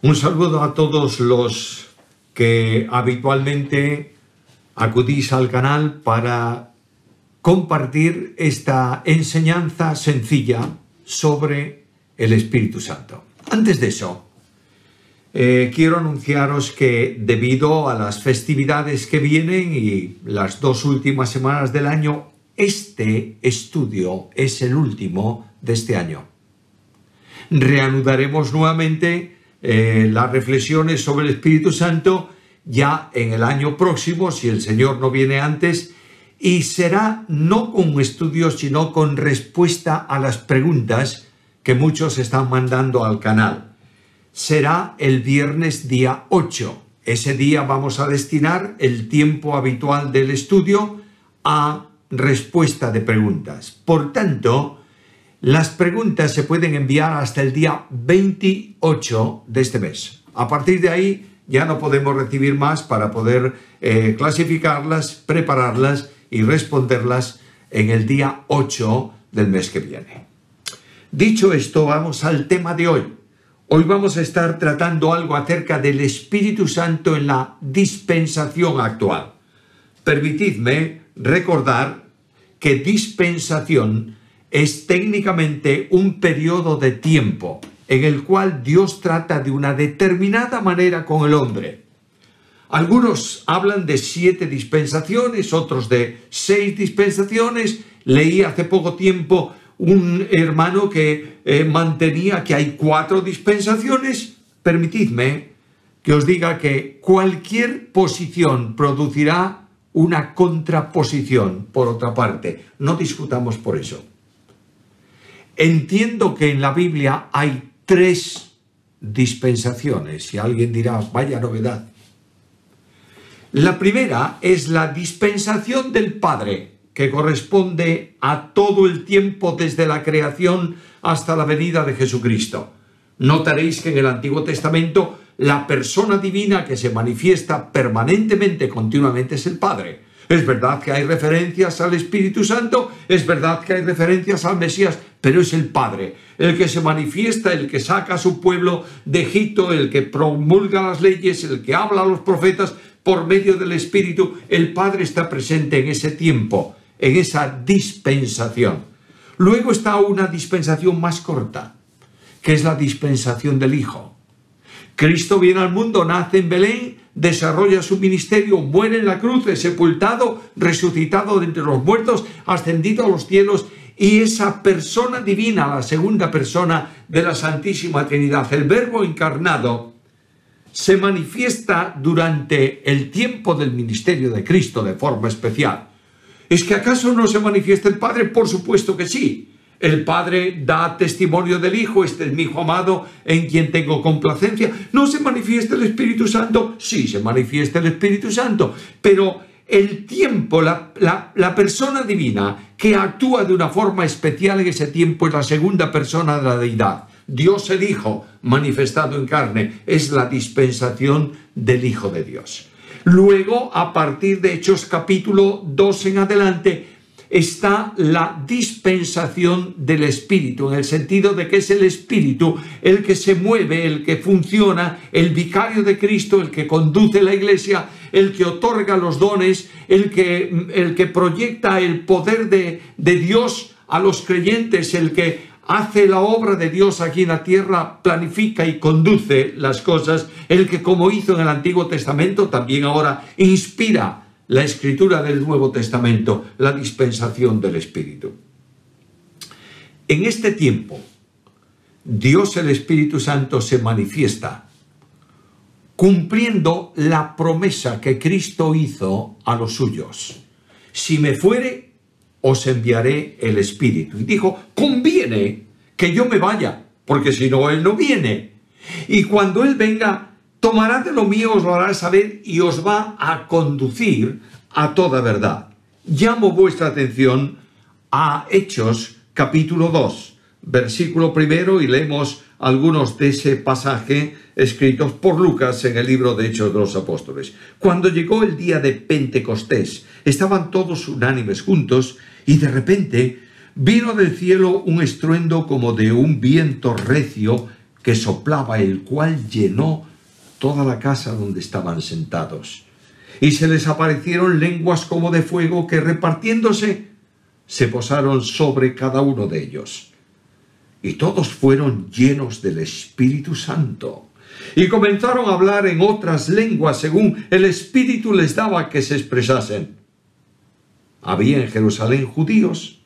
Un saludo a todos los que habitualmente acudís al canal para compartir esta enseñanza sencilla sobre el Espíritu Santo. Antes de eso, quiero anunciaros que debido a las festividades que vienen y las 2 últimas semanas del año, este estudio es el último de este año. Reanudaremos nuevamente las reflexiones sobre el Espíritu Santo ya en el año próximo, si el Señor no viene antes, y será no con estudios, sino con respuesta a las preguntas que muchos están mandando al canal. Será el viernes día 8. Ese día vamos a destinar el tiempo habitual del estudio a respuesta de preguntas. Por tanto, las preguntas se pueden enviar hasta el día 28 de este mes. A partir de ahí ya no podemos recibir más para poder clasificarlas, prepararlas y responderlas en el día 8 del mes que viene. Dicho esto, vamos al tema de hoy. Hoy vamos a estar tratando algo acerca del Espíritu Santo en la dispensación actual. Permitidme recordar que dispensación es técnicamente un periodo de tiempo en el cual Dios trata de una determinada manera con el hombre. Algunos hablan de 7 dispensaciones, otros de 6 dispensaciones. Leí hace poco tiempo un hermano que mantenía que hay 4 dispensaciones. Permitidme que os diga que cualquier posición producirá una contraposición por otra parte. No discutamos por eso. Entiendo que en la Biblia hay 3 dispensaciones, y alguien dirá, vaya novedad. La primera es la dispensación del Padre, que corresponde a todo el tiempo desde la creación hasta la venida de Jesucristo. Notaréis que en el Antiguo Testamento la persona divina que se manifiesta permanentemente, continuamente, es el Padre. Es verdad que hay referencias al Espíritu Santo, es verdad que hay referencias al Mesías, pero es el Padre, el que se manifiesta, el que saca a su pueblo de Egipto, el que promulga las leyes, el que habla a los profetas por medio del Espíritu. El Padre está presente en ese tiempo, en esa dispensación. Luego está una dispensación más corta, que es la dispensación del Hijo. Cristo viene al mundo, nace en Belén, desarrolla su ministerio, muere en la cruz, es sepultado, resucitado de entre los muertos, ascendido a los cielos, y esa persona divina, la segunda persona de la Santísima Trinidad, el Verbo encarnado, se manifiesta durante el tiempo del ministerio de Cristo de forma especial. ¿Es que acaso no se manifiesta el Padre? Por supuesto que sí. El Padre da testimonio del Hijo, este es mi Hijo amado en quien tengo complacencia. ¿No se manifiesta el Espíritu Santo? Sí, se manifiesta el Espíritu Santo, pero el tiempo, la persona divina que actúa de una forma especial en ese tiempo es la segunda persona de la deidad. Dios el Hijo manifestado en carne es la dispensación del Hijo de Dios. Luego, a partir de Hechos capítulo 2 en adelante, está la dispensación del Espíritu, en el sentido de que es el Espíritu el que se mueve, el que funciona, el vicario de Cristo, el que conduce la Iglesia, el que otorga los dones, el que proyecta el poder de Dios a los creyentes, el que hace la obra de Dios aquí en la tierra, planifica y conduce las cosas, el que, como hizo en el Antiguo Testamento, también ahora inspira la escritura del Nuevo Testamento, la dispensación del Espíritu. En este tiempo, Dios el Espíritu Santo se manifiesta cumpliendo la promesa que Cristo hizo a los suyos. Si me fuere, os enviaré el Espíritu. Y dijo, conviene que yo me vaya, porque si no, Él no viene. Y cuando Él venga, tomará de lo mío, os lo hará saber y os va a conducir a toda verdad. Llamo vuestra atención a Hechos capítulo 2, versículo 1, y leemos algunos de ese pasaje escritos por Lucas en el libro de Hechos de los Apóstoles. Cuando llegó el día de Pentecostés, estaban todos unánimes juntos y de repente vino del cielo un estruendo como de un viento recio que soplaba, el cual llenó toda la casa donde estaban sentados. Y se les aparecieron lenguas como de fuego que, repartiéndose, se posaron sobre cada uno de ellos. Y todos fueron llenos del Espíritu Santo, y comenzaron a hablar en otras lenguas según el Espíritu les daba que se expresasen. Había en Jerusalén judíos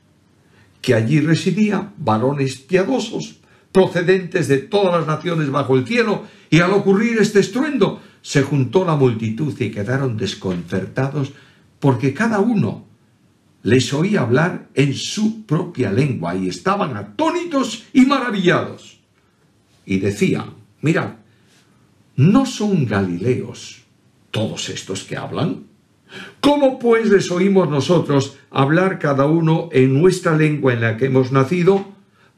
que allí residían, varones piadosos, procedentes de todas las naciones bajo el cielo, y al ocurrir este estruendo se juntó la multitud y quedaron desconcertados, porque cada uno les oía hablar en su propia lengua, y estaban atónitos y maravillados. Y decían: mirad, ¿no son galileos todos estos que hablan? ¿Cómo pues les oímos nosotros hablar cada uno en nuestra lengua en la que hemos nacido?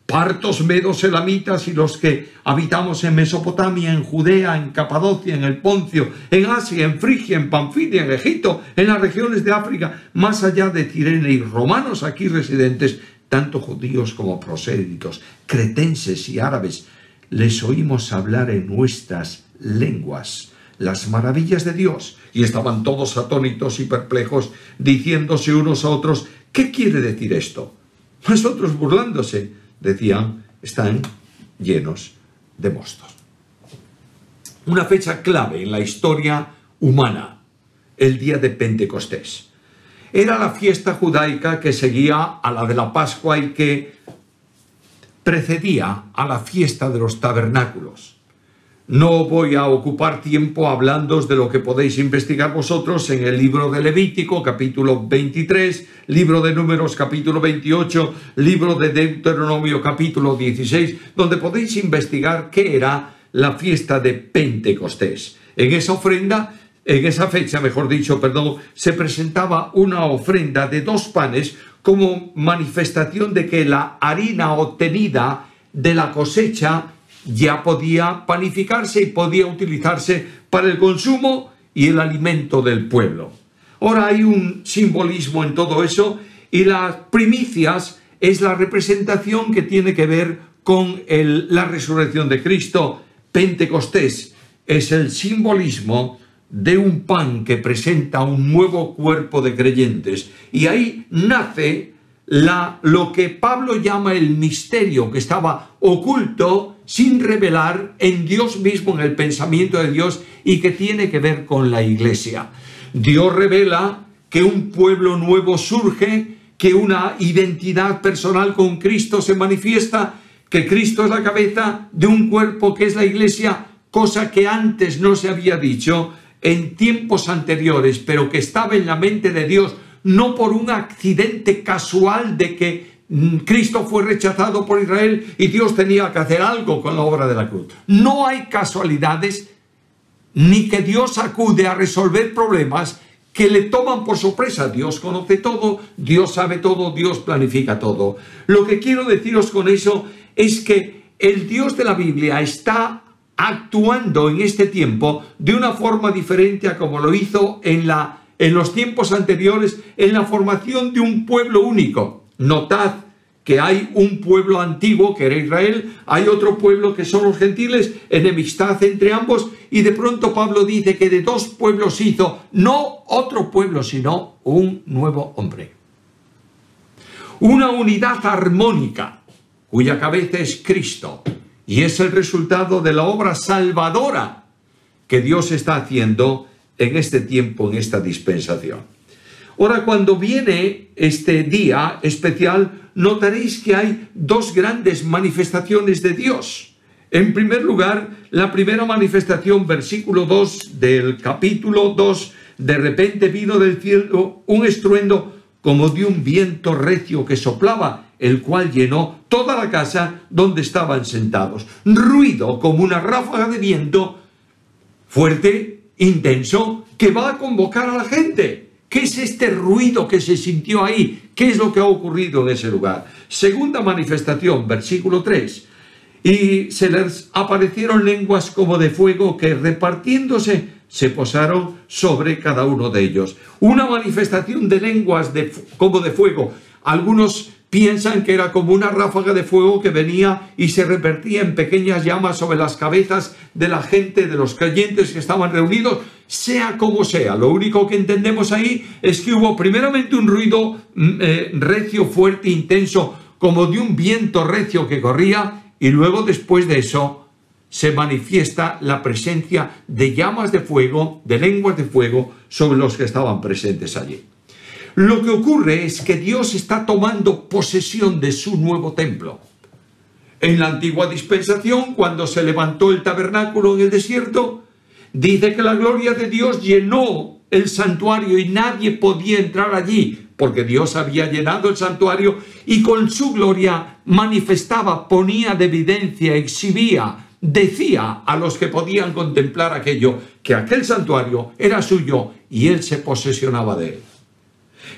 Partos, medos, elamitas y los que habitamos en Mesopotamia, en Judea, en Capadocia, en el Poncio, en Asia, en Frigia, en Panfilia, en Egipto, en las regiones de África, más allá de Cirene, y romanos aquí residentes, tanto judíos como prosélitos, cretenses y árabes, les oímos hablar en nuestras lenguas las maravillas de Dios. Y estaban todos atónitos y perplejos, diciéndose unos a otros: ¿qué quiere decir esto? Nosotros, burlándose, decían: están llenos de mostos. Una fecha clave en la historia humana, el día de Pentecostés. Era la fiesta judaica que seguía a la de la Pascua y que precedía a la fiesta de los tabernáculos. No voy a ocupar tiempo hablándoos de lo que podéis investigar vosotros en el libro de Levítico, capítulo 23, libro de Números, capítulo 28, libro de Deuteronomio, capítulo 16, donde podéis investigar qué era la fiesta de Pentecostés. En esa ofrenda, en esa fecha, se presentaba una ofrenda de 2 panes como manifestación de que la harina obtenida de la cosecha ya podía panificarse y podía utilizarse para el consumo y el alimento del pueblo. Ahora hay un simbolismo en todo eso, y las primicias es la representación que tiene que ver con la resurrección de Cristo. Pentecostés es el simbolismo de un pan que presenta un nuevo cuerpo de creyentes, y ahí nace lo que Pablo llama el misterio que estaba oculto, sin revelar, en Dios mismo, en el pensamiento de Dios, y que tiene que ver con la Iglesia. Dios revela que un pueblo nuevo surge, que una identidad personal con Cristo se manifiesta, que Cristo es la cabeza de un cuerpo que es la Iglesia, cosa que antes no se había dicho en tiempos anteriores, pero que estaba en la mente de Dios, no por un accidente casual de que Cristo fue rechazado por Israel y Dios tenía que hacer algo con la obra de la cruz. No hay casualidades, ni que Dios acude a resolver problemas que le toman por sorpresa. Dios conoce todo, Dios sabe todo, Dios planifica todo. Lo que quiero deciros con eso es que el Dios de la Biblia está actuando en este tiempo de una forma diferente a como lo hizo en los tiempos anteriores, en la formación de un pueblo único. Notad que hay un pueblo antiguo que era Israel, hay otro pueblo que son los gentiles, enemistad entre ambos, y de pronto Pablo dice que de 2 pueblos hizo no otro pueblo, sino un nuevo hombre. Una unidad armónica cuya cabeza es Cristo, y es el resultado de la obra salvadora que Dios está haciendo en este tiempo, en esta dispensación. Ahora, cuando viene este día especial, notaréis que hay 2 grandes manifestaciones de Dios. En primer lugar, la primera manifestación, versículo 2 del capítulo 2, de repente vino del cielo un estruendo como de un viento recio que soplaba, el cual llenó toda la casa donde estaban sentados. Ruido como una ráfaga de viento fuerte, intenso, que va a convocar a la gente. ¿Qué es este ruido que se sintió ahí? ¿Qué es lo que ha ocurrido en ese lugar? Segunda manifestación, versículo 3. Y se les aparecieron lenguas como de fuego que, repartiéndose, se posaron sobre cada uno de ellos. Una manifestación de lenguas como de fuego. Algunos piensan que era como una ráfaga de fuego que venía y se revertía en pequeñas llamas sobre las cabezas de la gente, de los creyentes que estaban reunidos. Sea como sea, lo único que entendemos ahí es que hubo primeramente un ruido recio, fuerte, intenso, como de un viento recio que corría, y luego después de eso se manifiesta la presencia de llamas de fuego, de lenguas de fuego sobre los que estaban presentes allí. Lo que ocurre es que Dios está tomando posesión de su nuevo templo. En la antigua dispensación, cuando se levantó el tabernáculo en el desierto, dice que la gloria de Dios llenó el santuario y nadie podía entrar allí, porque Dios había llenado el santuario y con su gloria manifestaba, ponía de evidencia, exhibía, decía a los que podían contemplar aquello, que aquel santuario era suyo y él se posesionaba de él.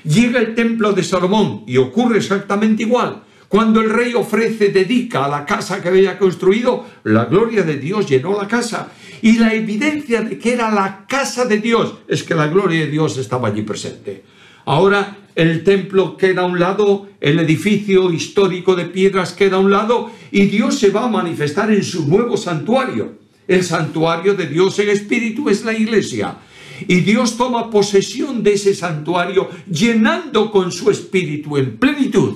Llega el templo de Salomón y ocurre exactamente igual. Cuando el rey ofrece, dedica a la casa que había construido, la gloria de Dios llenó la casa. Y la evidencia de que era la casa de Dios es que la gloria de Dios estaba allí presente. Ahora el templo queda a un lado, el edificio histórico de piedras queda a un lado y Dios se va a manifestar en su nuevo santuario. El santuario de Dios en espíritu es la iglesia. Y Dios toma posesión de ese santuario llenando con su espíritu en plenitud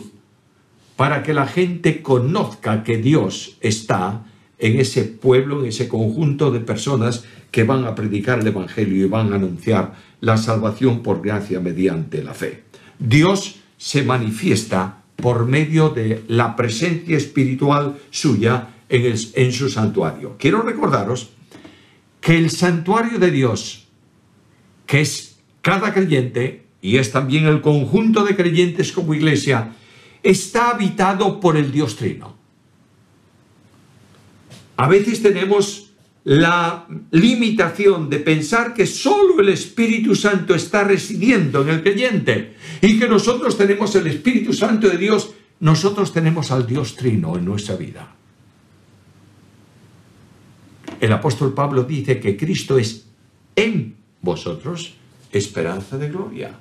para que la gente conozca que Dios está en ese pueblo, en ese conjunto de personas que van a predicar el evangelio y van a anunciar la salvación por gracia mediante la fe. Dios se manifiesta por medio de la presencia espiritual suya en su santuario. Quiero recordaros que el santuario de Dios, que es cada creyente y es también el conjunto de creyentes como iglesia, está habitado por el Dios Trino. A veces tenemos la limitación de pensar que solo el Espíritu Santo está residiendo en el creyente y que nosotros tenemos el Espíritu Santo de Dios. Nosotros tenemos al Dios Trino en nuestra vida. El apóstol Pablo dice que Cristo es en vosotros esperanza de gloria.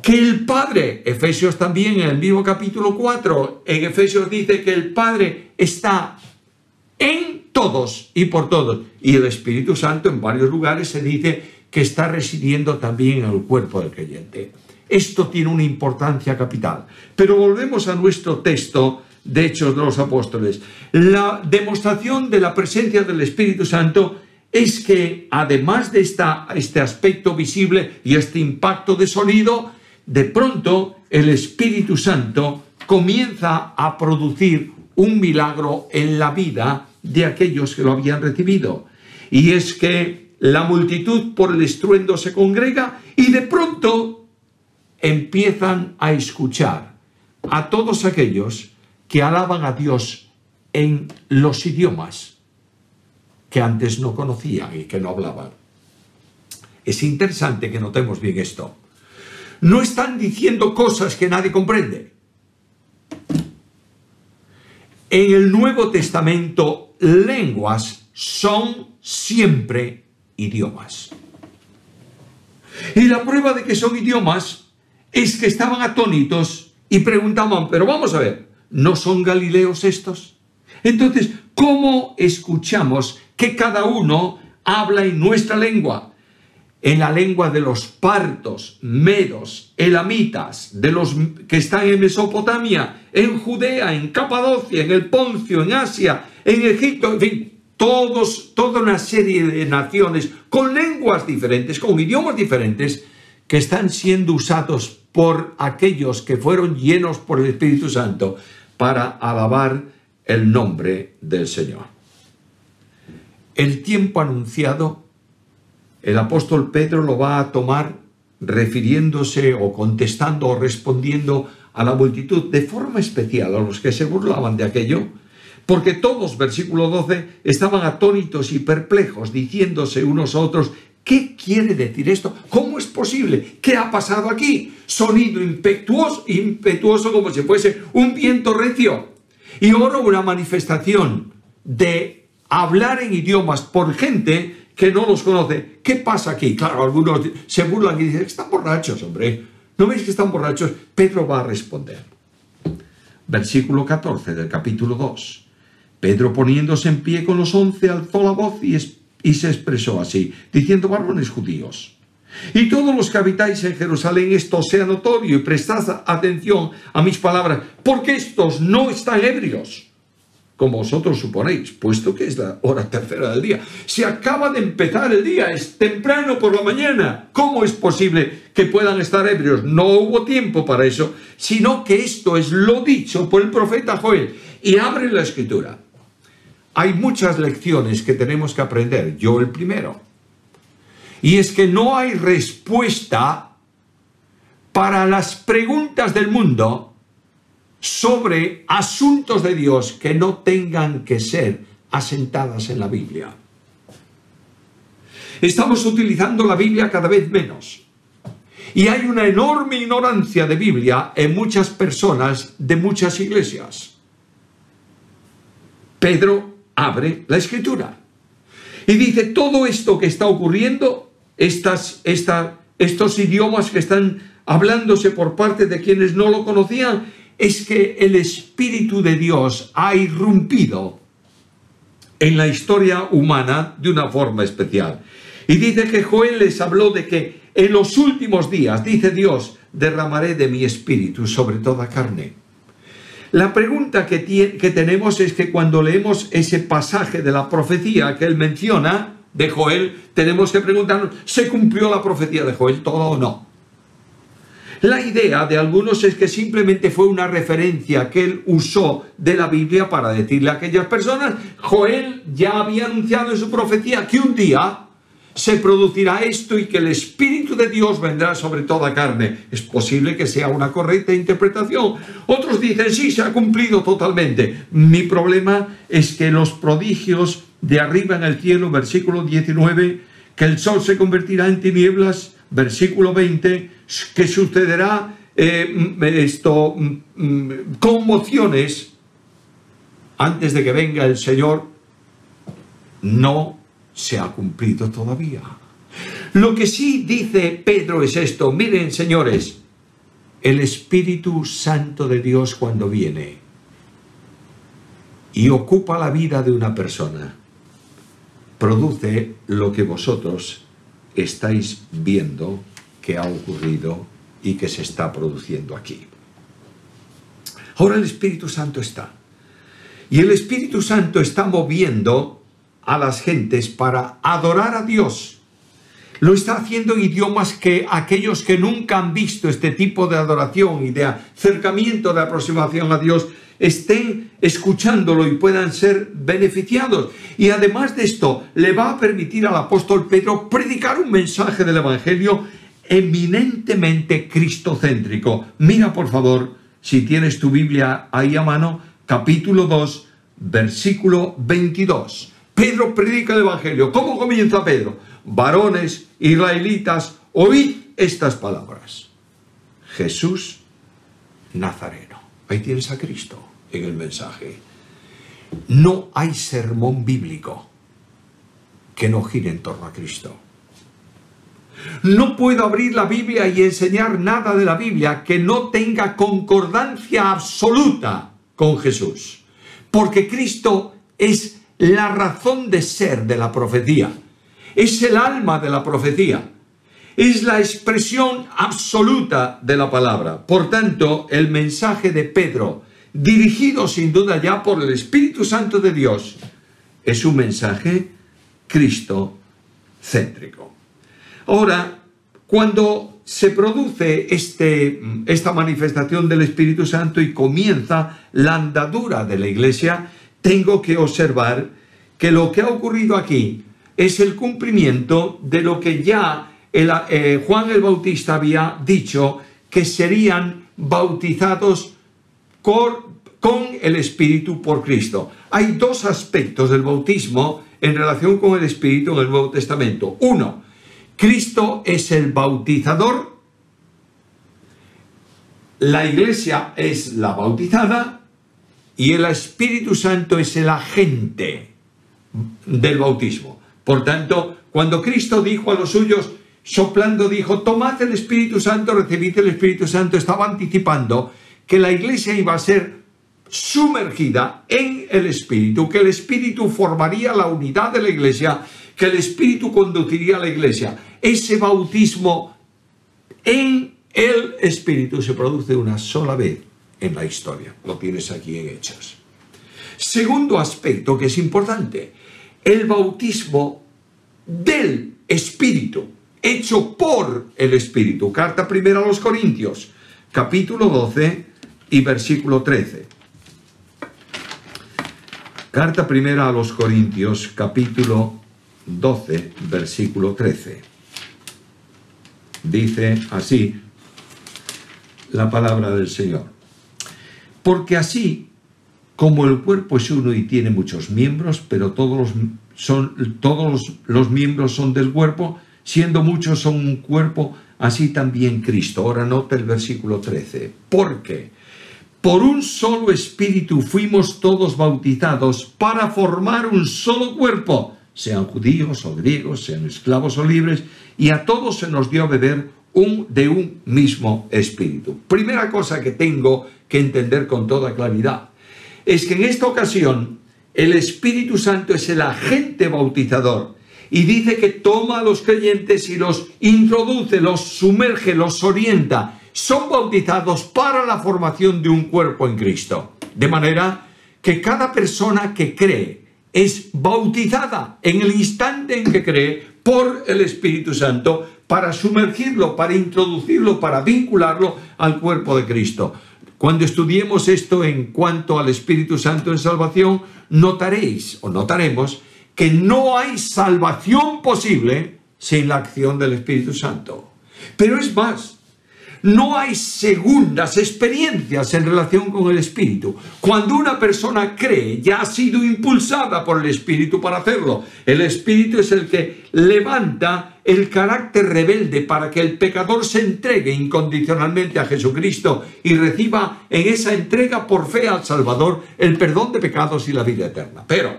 Que el Padre, Efesios también en el mismo capítulo 4, en Efesios dice que el Padre está en todos y por todos. Y el Espíritu Santo en varios lugares se dice que está residiendo también en el cuerpo del creyente. Esto tiene una importancia capital. Pero volvemos a nuestro texto de Hechos de los Apóstoles. La demostración de la presencia del Espíritu Santo es que además de este aspecto visible y este impacto de sonido, de pronto el Espíritu Santo comienza a producir un milagro en la vida de aquellos que lo habían recibido. Y es que la multitud por el estruendo se congrega y de pronto empiezan a escuchar a todos aquellos que alaban a Dios en los idiomas que antes no conocían y que no hablaban. Es interesante que notemos bien esto. No están diciendo cosas que nadie comprende. En el Nuevo Testamento, lenguas son siempre idiomas. Y la prueba de que son idiomas es que estaban atónitos y preguntaban, pero vamos a ver, ¿no son galileos estos? Entonces, ¿cómo escuchamos que cada uno habla en nuestra lengua? En la lengua de los partos, medos, elamitas, de los que están en Mesopotamia, en Judea, en Capadocia, en el Poncio, en Asia, en Egipto, en fin, toda una serie de naciones con lenguas diferentes, con idiomas diferentes, que están siendo usados por aquellos que fueron llenos por el Espíritu Santo para alabar el nombre del Señor. El tiempo anunciado, el apóstol Pedro lo va a tomar refiriéndose o contestando o respondiendo a la multitud de forma especial, a los que se burlaban de aquello, porque todos, versículo 12, estaban atónitos y perplejos, diciéndose unos a otros, ¿qué quiere decir esto? ¿Cómo es posible? ¿Qué ha pasado aquí? Sonido impetuoso como si fuese un viento recio. Y ahora una manifestación de hablar en idiomas por gente que no los conoce. ¿Qué pasa aquí? Claro, algunos se burlan y dicen, están borrachos, hombre. ¿No veis que están borrachos? Pedro va a responder. versículo 14 del capítulo 2. Pedro, poniéndose en pie con los 11, alzó la voz y se expresó así, diciendo: varones judíos, y todos los que habitáis en Jerusalén, esto sea notorio, y prestad atención a mis palabras, porque estos no están ebrios, como vosotros suponéis, puesto que es la hora tercera del día. Se acaba de empezar el día, es temprano por la mañana. ¿Cómo es posible que puedan estar ebrios? No hubo tiempo para eso, sino que esto es lo dicho por el profeta Joel. Y abre la escritura. Hay muchas lecciones que tenemos que aprender, yo el primero. Y es que no hay respuesta para las preguntas del mundo sobre asuntos de Dios que no tengan que ser asentadas en la Biblia. Estamos utilizando la Biblia cada vez menos. Y hay una enorme ignorancia de Biblia en muchas personas de muchas iglesias. Pedro abre la Escritura y dice: todo esto que está ocurriendo, estos idiomas que están hablándose por parte de quienes no lo conocían, es que el Espíritu de Dios ha irrumpido en la historia humana de una forma especial. Y dice que Joel les habló de que en los últimos días, dice Dios, derramaré de mi Espíritu sobre toda carne. La pregunta que tenemos es que cuando leemos ese pasaje de la profecía que él menciona, de Joel, tenemos que preguntarnos: ¿se cumplió la profecía de Joel toda o no? La idea de algunos es que simplemente fue una referencia que él usó de la Biblia para decirle a aquellas personas: Joel ya había anunciado en su profecía que un día se producirá esto y que el Espíritu de Dios vendrá sobre toda carne. Es posible que sea una correcta interpretación. Otros dicen: sí, se ha cumplido totalmente. Mi problema es que los prodigios de arriba en el cielo, versículo 19, que el sol se convertirá en tinieblas, versículo 20, que sucederá conmociones antes de que venga el Señor, no se ha cumplido todavía. Lo que sí dice Pedro es esto: miren, señores, el Espíritu Santo de Dios, cuando viene y ocupa la vida de una persona, produce lo que vosotros estáis viendo que ha ocurrido y que se está produciendo aquí. Ahora el Espíritu Santo está. Y el Espíritu Santo está moviendo a las gentes para adorar a Dios. Lo está haciendo en idiomas que aquellos que nunca han visto este tipo de adoración y de acercamiento, de aproximación a Dios, estén escuchándolo y puedan ser beneficiados. Y además de esto, le va a permitir al apóstol Pedro predicar un mensaje del Evangelio eminentemente cristocéntrico. Mira, por favor, si tienes tu Biblia ahí a mano, capítulo 2, versículo 22. Pedro predica el Evangelio. ¿Cómo comienza Pedro? Varones israelitas, oíd estas palabras. Jesús Nazareno. Ahí tienes a Cristo en el mensaje. No hay sermón bíblico que no gire en torno a Cristo. No puedo abrir la Biblia y enseñar nada de la Biblia que no tenga concordancia absoluta con Jesús. Porque Cristo es la razón de ser de la profecía. Es el alma de la profecía. Es la expresión absoluta de la palabra. Por tanto, el mensaje de Pedro, dirigido sin duda ya por el Espíritu Santo de Dios, es un mensaje cristocéntrico. Ahora, cuando se produce esta manifestación del Espíritu Santo y comienza la andadura de la Iglesia, tengo que observar que lo que ha ocurrido aquí es el cumplimiento de lo que ya Juan el Bautista había dicho, que serían bautizados con el Espíritu por Cristo. Hay dos aspectos del bautismo en relación con el Espíritu en el Nuevo Testamento. Uno, Cristo es el bautizador, la Iglesia es la bautizada y el Espíritu Santo es el agente del bautismo. Por tanto, cuando Cristo dijo a los suyos, soplando, dijo: tomad el Espíritu Santo, recibid el Espíritu Santo, estaba anticipando que la Iglesia iba a ser sumergida en el Espíritu, que el Espíritu formaría la unidad de la Iglesia, que el Espíritu conduciría a la Iglesia. Ese bautismo en el Espíritu se produce una sola vez en la historia. Lo tienes aquí en Hechos. Segundo aspecto que es importante, el bautismo del Espíritu, hecho por el Espíritu. Carta primera a los Corintios, capítulo 12 y versículo 13. Carta primera a los Corintios, capítulo 12, versículo 13. Dice así la palabra del Señor. Porque así como el cuerpo es uno y tiene muchos miembros, pero todos los miembros son del cuerpo, siendo muchos son un cuerpo, así también Cristo. Ahora nota el versículo 13. Porque por un solo espíritu fuimos todos bautizados para formar un solo cuerpo, sean judíos o griegos, sean esclavos o libres, y a todos se nos dio a beber de un mismo espíritu. Primera cosa que tengo que entender con toda claridad es que en esta ocasión el Espíritu Santo es el agente bautizador y dice que toma a los creyentes y los introduce, los sumerge, los orienta. Son bautizados para la formación de un cuerpo en Cristo. De manera que cada persona que cree es bautizada en el instante en que cree por el Espíritu Santo para sumergirlo, para introducirlo, para vincularlo al cuerpo de Cristo. Cuando estudiemos esto en cuanto al Espíritu Santo en salvación, notaréis o notaremos que no hay salvación posible sin la acción del Espíritu Santo. Pero es más, no hay segundas experiencias en relación con el Espíritu. Cuando una persona cree, ya ha sido impulsada por el Espíritu para hacerlo. El Espíritu es el que levanta el carácter rebelde para que el pecador se entregue incondicionalmente a Jesucristo y reciba en esa entrega por fe al Salvador el perdón de pecados y la vida eterna. Pero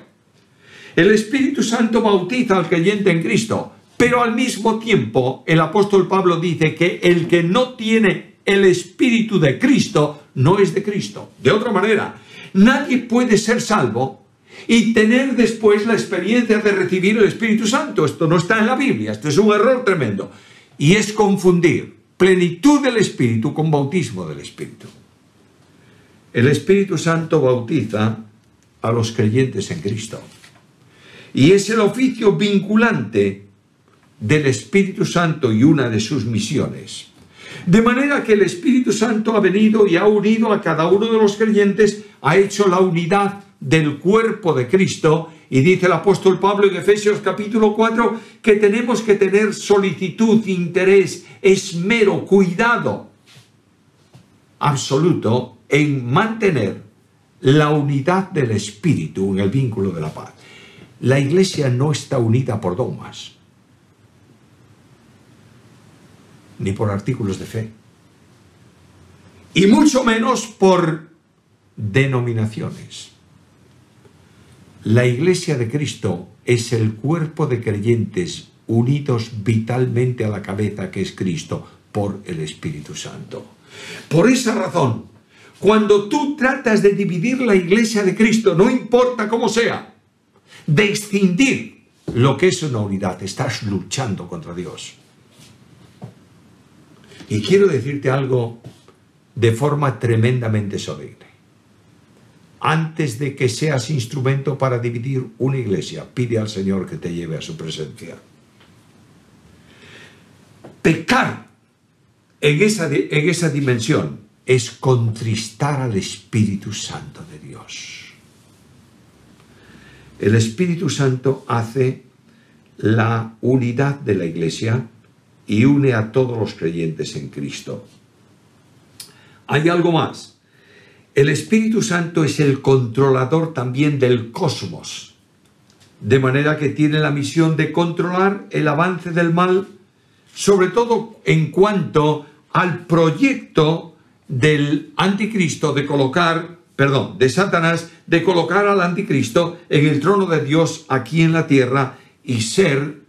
el Espíritu Santo bautiza al creyente en Cristo. Pero al mismo tiempo, el apóstol Pablo dice que el que no tiene el Espíritu de Cristo no es de Cristo. De otra manera, nadie puede ser salvo y tener después la experiencia de recibir el Espíritu Santo. Esto no está en la Biblia, esto es un error tremendo. Y es confundir plenitud del Espíritu con bautismo del Espíritu. El Espíritu Santo bautiza a los creyentes en Cristo. Y es el oficio vinculante del Espíritu Santo y una de sus misiones. De manera que el Espíritu Santo ha venido y ha unido a cada uno de los creyentes, ha hecho la unidad del cuerpo de Cristo, y dice el apóstol Pablo en Efesios capítulo 4 que tenemos que tener solicitud, interés, esmero, cuidado absoluto en mantener la unidad del Espíritu en el vínculo de la paz. La Iglesia no está unida por dogmas, ni por artículos de fe, y mucho menos por denominaciones. La Iglesia de Cristo es el cuerpo de creyentes unidos vitalmente a la cabeza que es Cristo por el Espíritu Santo. Por esa razón, cuando tú tratas de dividir la Iglesia de Cristo, no importa cómo sea, de escindir lo que es una unidad, estás luchando contra Dios. Y quiero decirte algo de forma tremendamente solemne. Antes de que seas instrumento para dividir una iglesia, pide al Señor que te lleve a su presencia. Pecar en esa dimensión es contristar al Espíritu Santo de Dios. El Espíritu Santo hace la unidad de la iglesia y une a todos los creyentes en Cristo. Hay algo más. El Espíritu Santo es el controlador también del cosmos, de manera que tiene la misión de controlar el avance del mal, sobre todo en cuanto al proyecto del anticristo de Satanás, de colocar al anticristo en el trono de Dios aquí en la tierra y ser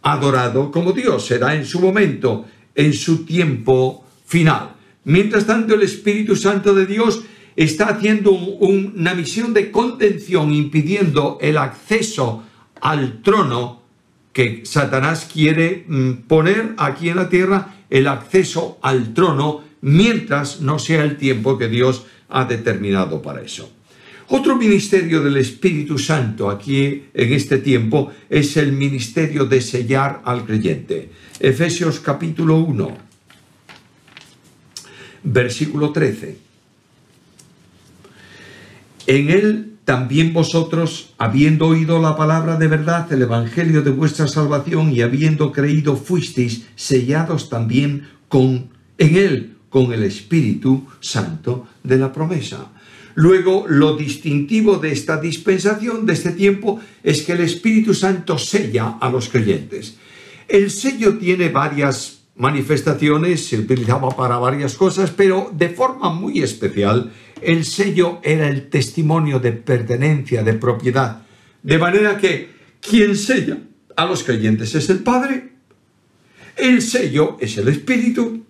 adorado como Dios. Será en su momento, en su tiempo final. Mientras tanto, el Espíritu Santo de Dios está haciendo una misión de contención, impidiendo el acceso al trono que Satanás quiere poner aquí en la tierra, el acceso al trono, mientras no sea el tiempo que Dios ha determinado para eso. Otro ministerio del Espíritu Santo aquí en este tiempo es el ministerio de sellar al creyente. Efesios capítulo 1, versículo 13. En él también vosotros, habiendo oído la palabra de verdad, el evangelio de vuestra salvación, y habiendo creído, fuisteis sellados también en él, con el Espíritu Santo de la promesa. Luego, lo distintivo de esta dispensación, de este tiempo, es que el Espíritu Santo sella a los creyentes. El sello tiene varias manifestaciones, se utilizaba para varias cosas, pero de forma muy especial, el sello era el testimonio de pertenencia, de propiedad. De manera que quien sella a los creyentes es el Padre, el sello es el Espíritu,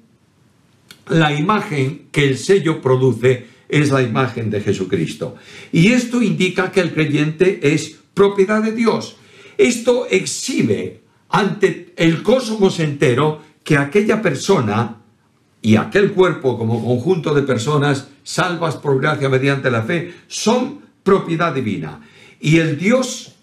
la imagen que el sello produce es la imagen de Jesucristo. Y esto indica que el creyente es propiedad de Dios. Esto exhibe ante el cosmos entero que aquella persona y aquel cuerpo como conjunto de personas salvas por gracia mediante la fe son propiedad divina. Y el Dios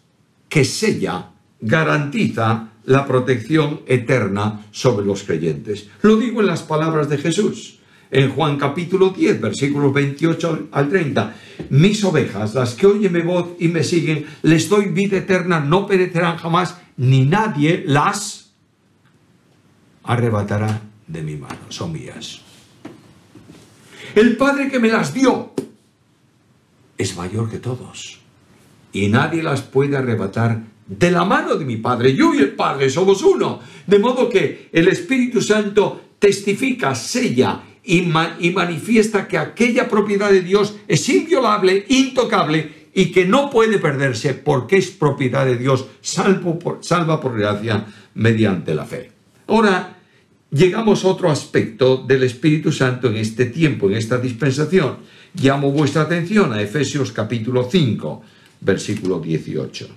que sella garantiza la protección eterna sobre los creyentes. Lo digo en las palabras de Jesús. En Juan capítulo 10, versículos 28 al 30. Mis ovejas, las que oyen mi voz y me siguen, les doy vida eterna, no perecerán jamás, ni nadie las arrebatará de mi mano. Son mías. El Padre que me las dio es mayor que todos, y nadie las puede arrebatar de la mano de mi Padre. Yo y el Padre somos uno. De modo que el Espíritu Santo testifica, sella y manifiesta que aquella propiedad de Dios es inviolable, intocable y que no puede perderse porque es propiedad de Dios, salva por gracia mediante la fe. Ahora llegamos a otro aspecto del Espíritu Santo en este tiempo, en esta dispensación. Llamo vuestra atención a Efesios capítulo 5, versículo 18.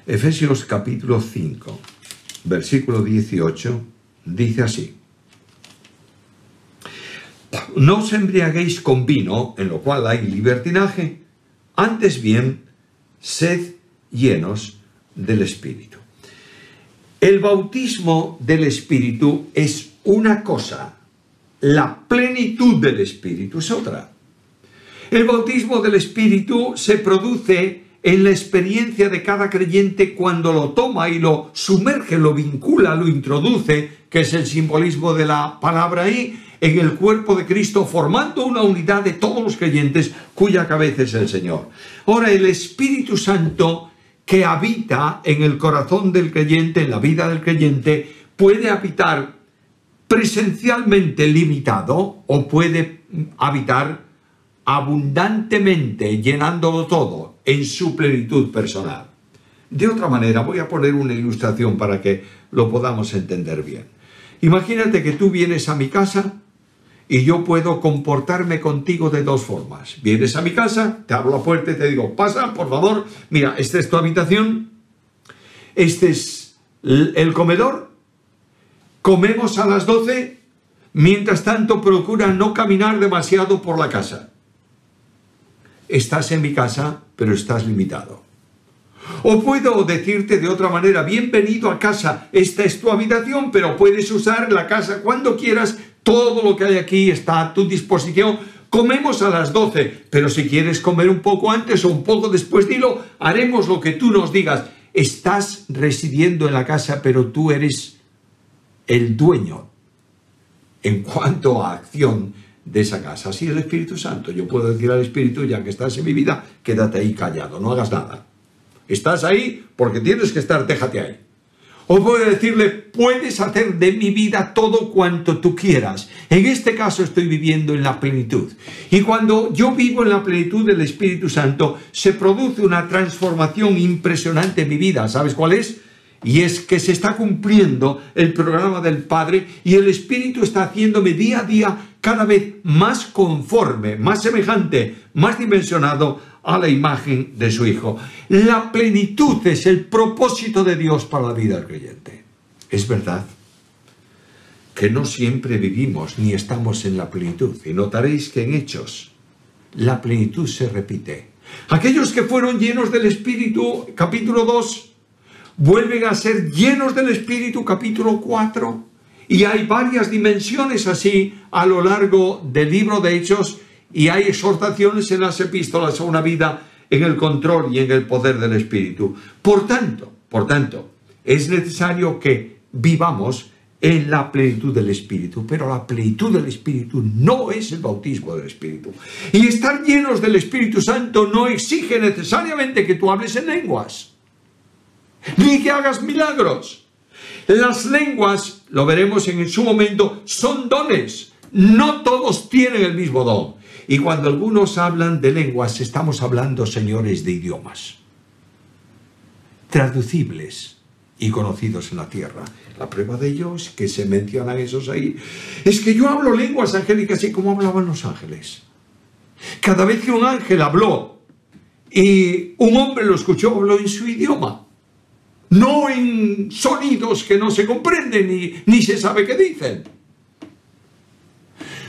Efesios capítulo 5, versículo 18, dice así: no os embriaguéis con vino, en lo cual hay libertinaje, antes bien, sed llenos del Espíritu. El bautismo del Espíritu es una cosa, la plenitud del Espíritu es otra. El bautismo del Espíritu se produce en la experiencia de cada creyente cuando lo toma y lo sumerge, lo vincula, lo introduce, que es el simbolismo de la palabra ahí, en el cuerpo de Cristo, formando una unidad de todos los creyentes cuya cabeza es el Señor. Ahora, el Espíritu Santo que habita en el corazón del creyente, en la vida del creyente, puede habitar presencialmente limitado o puede habitar abundantemente, llenándolo todo en su plenitud personal. De otra manera, voy a poner una ilustración para que lo podamos entender bien. Imagínate que tú vienes a mi casa y yo puedo comportarme contigo de dos formas. Vienes a mi casa, te abro la puerta y te digo: pasa, por favor, mira, esta es tu habitación, este es el comedor, comemos a las 12, mientras tanto procura no caminar demasiado por la casa. Estás en mi casa, pero estás limitado. O puedo decirte de otra manera: bienvenido a casa, esta es tu habitación, pero puedes usar la casa cuando quieras, todo lo que hay aquí está a tu disposición. Comemos a las 12, pero si quieres comer un poco antes o un poco después, dilo, haremos lo que tú nos digas. Estás residiendo en la casa, pero tú eres el dueño en cuanto a acción de esa casa. Así es el Espíritu Santo. Yo puedo decir al Espíritu: ya que estás en mi vida, quédate ahí callado, no hagas nada. Estás ahí porque tienes que estar, déjate ahí. O puedo decirle: puedes hacer de mi vida todo cuanto tú quieras. En este caso estoy viviendo en la plenitud. Y cuando yo vivo en la plenitud del Espíritu Santo, se produce una transformación impresionante en mi vida. ¿Sabes cuál es? Y es que se está cumpliendo el programa del Padre y el Espíritu está haciéndome día a día cada vez más conforme, más semejante, más dimensionado a la imagen de su Hijo. La plenitud es el propósito de Dios para la vida del creyente. Es verdad que no siempre vivimos ni estamos en la plenitud. Y notaréis que en Hechos la plenitud se repite. Aquellos que fueron llenos del Espíritu, capítulo 2, vuelven a ser llenos del Espíritu, capítulo 4, y hay varias dimensiones así a lo largo del libro de Hechos, y hay exhortaciones en las epístolas a una vida en el control y en el poder del Espíritu. Por tanto, es necesario que vivamos en la plenitud del Espíritu, pero la plenitud del Espíritu no es el bautismo del Espíritu. Y estar llenos del Espíritu Santo no exige necesariamente que tú hables en lenguas, ni que hagas milagros. Las lenguas, lo veremos en su momento, son dones. No todos tienen el mismo don. Y cuando algunos hablan de lenguas, estamos hablando, señores, de idiomas traducibles y conocidos en la tierra. La prueba de ello es que se mencionan esos ahí. Es que yo hablo lenguas angélicas así como hablaban los ángeles. Cada vez que un ángel habló y un hombre lo escuchó, habló en su idioma. No en sonidos que no se comprenden ni se sabe qué dicen.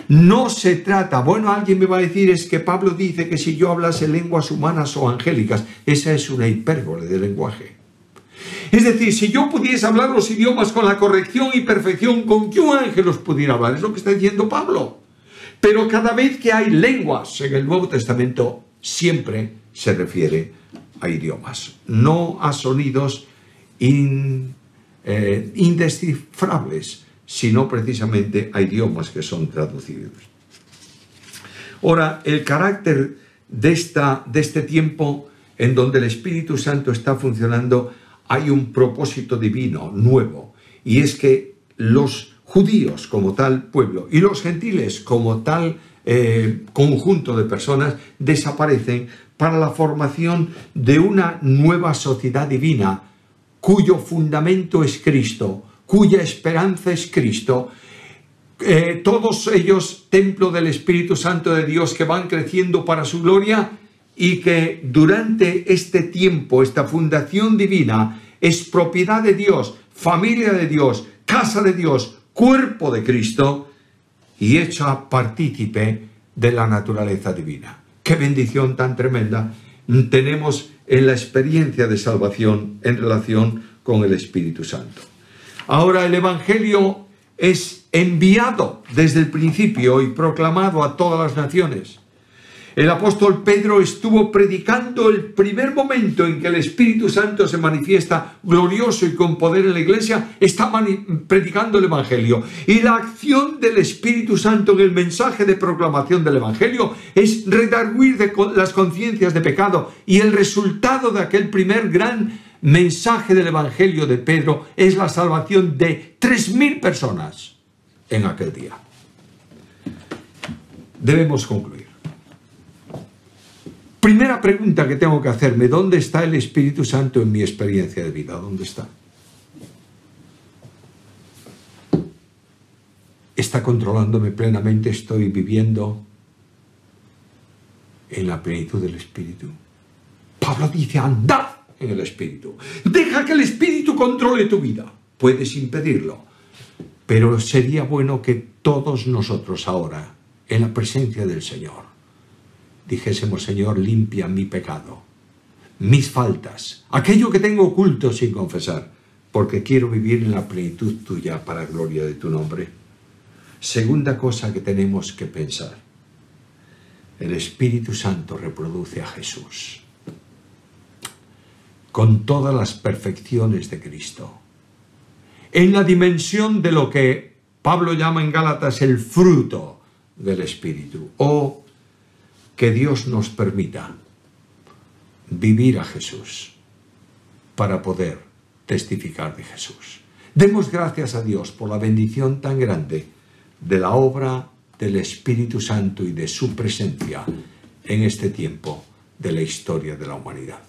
No se trata, bueno, alguien me va a decir, es que Pablo dice que si yo hablase lenguas humanas o angélicas, esa es una hipérbole de lenguaje. Es decir, si yo pudiese hablar los idiomas con la corrección y perfección con que un ángel los pudiera hablar, es lo que está diciendo Pablo. Pero cada vez que hay lenguas en el Nuevo Testamento, siempre se refiere a idiomas, no a sonidos indescifrables, sino precisamente a idiomas que son traducidos. Ahora, el carácter de este tiempo en donde el Espíritu Santo está funcionando, hay un propósito divino nuevo, y es que los judíos como tal pueblo y los gentiles como tal conjunto de personas desaparecen para la formación de una nueva sociedad divina cuyo fundamento es Cristo, cuya esperanza es Cristo, todos ellos templo del Espíritu Santo de Dios que van creciendo para su gloria, y que durante este tiempo, esta fundación divina es propiedad de Dios, familia de Dios, casa de Dios, cuerpo de Cristo y hecha partícipe de la naturaleza divina. ¡Qué bendición tan tremenda tenemos en la experiencia de salvación en relación con el Espíritu Santo! Ahora el Evangelio es enviado desde el principio y proclamado a todas las naciones. El apóstol Pedro estuvo predicando el primer momento en que el Espíritu Santo se manifiesta glorioso y con poder en la iglesia, está predicando el Evangelio. Y la acción del Espíritu Santo en el mensaje de proclamación del Evangelio es redarguir las conciencias de pecado, y el resultado de aquel primer gran mensaje del Evangelio de Pedro es la salvación de 3.000 personas en aquel día. Debemos concluir. Primera pregunta que tengo que hacerme: ¿dónde está el Espíritu Santo en mi experiencia de vida? ¿Dónde está? ¿Está controlándome plenamente? ¿Estoy viviendo en la plenitud del Espíritu? Pablo dice: andad en el Espíritu. Deja que el Espíritu controle tu vida. Puedes impedirlo, pero sería bueno que todos nosotros ahora, en la presencia del Señor, dijésemos: Señor, limpia mi pecado, mis faltas, aquello que tengo oculto sin confesar, porque quiero vivir en la plenitud tuya para gloria de tu nombre. Segunda cosa que tenemos que pensar: el Espíritu Santo reproduce a Jesús con todas las perfecciones de Cristo, en la dimensión de lo que Pablo llama en Gálatas el fruto del Espíritu. Oh, que Dios nos permita vivir a Jesús para poder testificar de Jesús. Demos gracias a Dios por la bendición tan grande de la obra del Espíritu Santo y de su presencia en este tiempo de la historia de la humanidad.